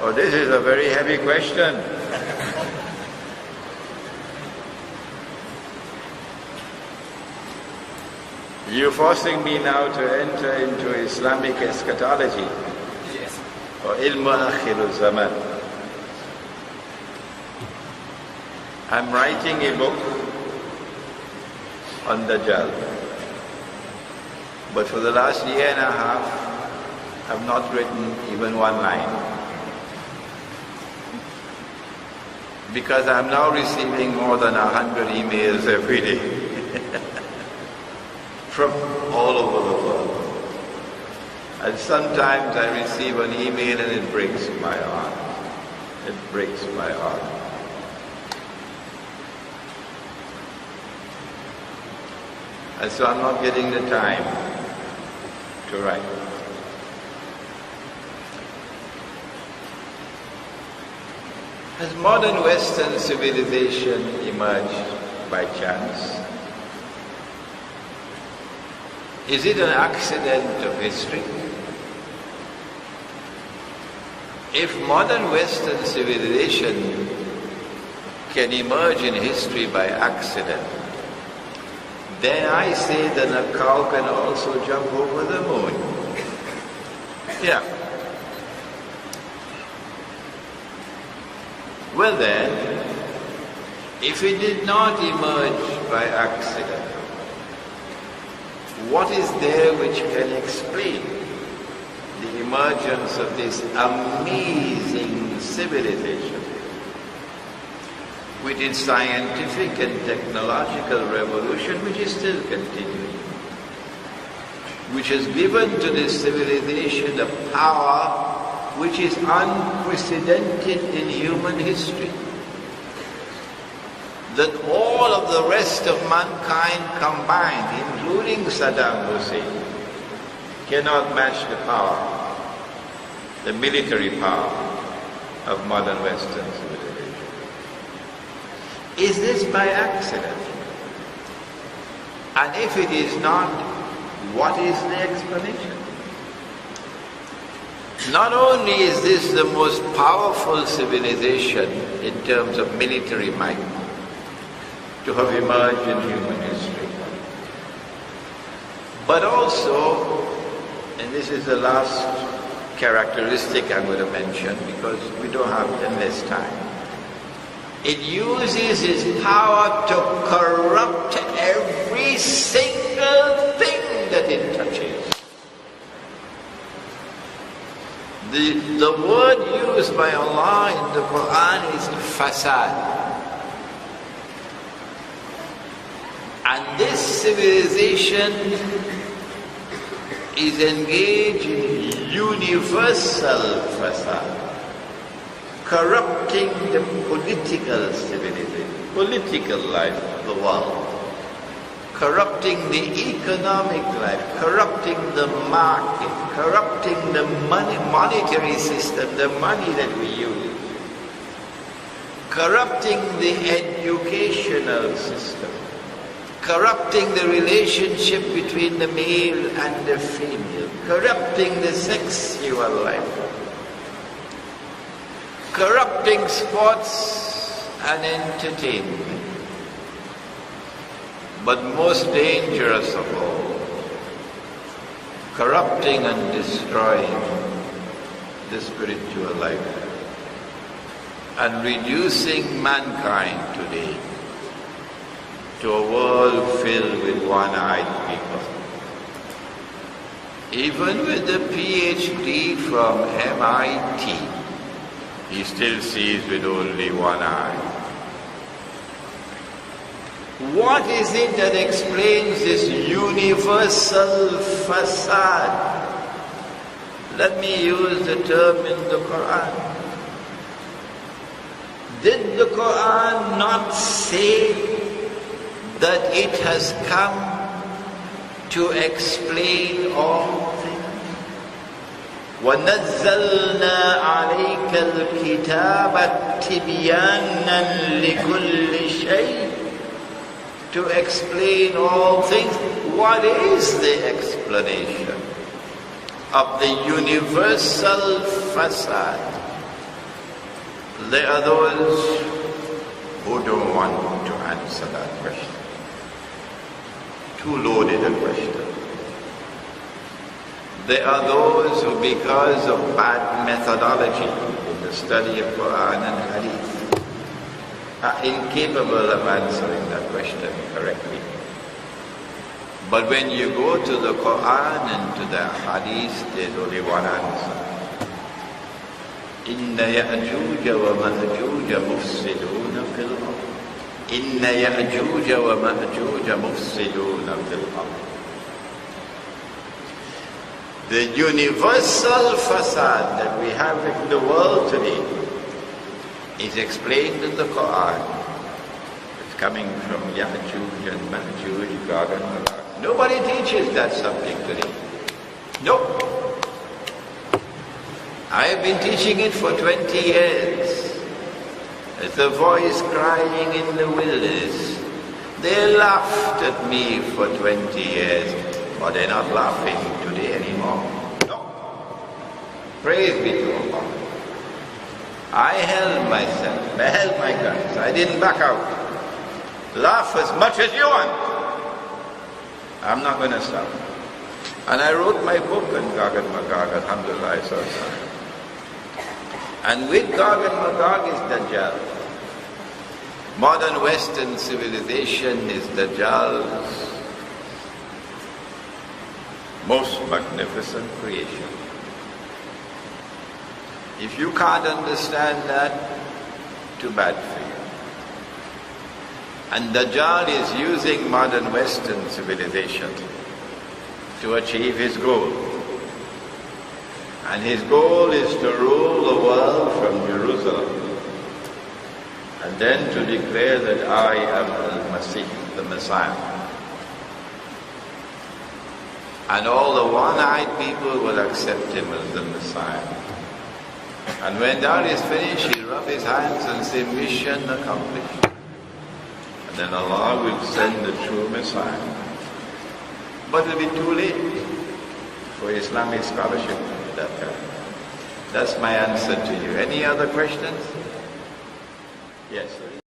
Oh, this is a very heavy question. You're forcing me now to enter into Islamic eschatology. Yes. Or ilmu akhir zaman. I'm writing a book on Dajjal. But for the last year and a half, I've not written even one line. Because I'm now receiving more than 100 emails every day from all over the world. And sometimes I receive an email and it breaks my heart. It breaks my heart. And so I'm not getting the time to write. Has modern Western civilization emerged by chance? Is it an accident of history? If modern Western civilization can emerge in history by accident, then I say that a cow can also jump over the moon. Yeah. Well then, if it did not emerge by accident, what is there which can explain the emergence of this amazing civilization with its scientific and technological revolution, which is still continuing, which has given to this civilization a power which is unprecedented in human history, that all of the rest of mankind combined, including Saddam Hussein, cannot match the power, the military power of modern Western civilization. Is this by accident? And if it is not, what is the explanation? Not only is this the most powerful civilization in terms of military might to have emerged in human history, but also, and this is the last characteristic I'm going to mention because we don't have endless time, it uses its power to corrupt every single thing that it touches. The word used by Allah in the Quran is fasad. And this civilization is engaged in universal fasad, corrupting the political civilization, political life of the world, corrupting the economic life, corrupting the market, corrupting the monetary system, the money that we use, corrupting the educational system, corrupting the relationship between the male and the female, corrupting the sexual life, corrupting sports and entertainment. But most dangerous of all, corrupting and destroying the spiritual life and reducing mankind today to a world filled with one-eyed people. Even with the PhD from MIT, he still sees with only one eye. What is it that explains this universal facade? Let me use the term in the Quran. Did the Quran not say that it has come to explain all things? وَنَزَّلْنَا عَلَيْكَ الْكِتَابَ تِبْيَانًا لِكُلِّ شَيْءٍ, to explain all things. What is the explanation of the universal facade There are those who don't want to answer that question. Too loaded a question. There are those who, because of bad methodology in the study of Quran and Hadith, are incapable of answering that question correctly. But when you go to the Quran and to the Hadith, there's only one answer. إن يأجوج ومأجوج مفسدون في الأرض. إن يأجوج ومأجوج مفسدون في الأرض. The universal facade that we have in the world today is explained in the Quran. It's coming from Ya'juj and Ma'juj, Gog and Magog. Nobody teaches that subject today. Nope. I've been teaching it for 20 years. As a voice crying in the wilderness. They laughed at me for 20 years, but they're not laughing today anymore. No. Praise be to Allah. I held myself, I held my guns, I didn't back out. Laugh as much as you want. I'm not going to stop. And I wrote my book on Gog and Magog, alhamdulillah. And with Gog and Magog is Dajjal. Modern Western civilization is Dajjal's most magnificent creation. If you can't understand that, too bad for you. And Dajjal is using modern Western civilization to achieve his goal. And his goal is to rule the world from Jerusalem. And then to declare that I am al-Masih, the Messiah. And all the one-eyed people will accept him as the Messiah. And when that is finished, he'll rub his hands and say, mission accomplished. And then Allah will send the true Messiah. But it will be too late for Islamic scholarship at that time. That's my answer to you. Any other questions? Yes.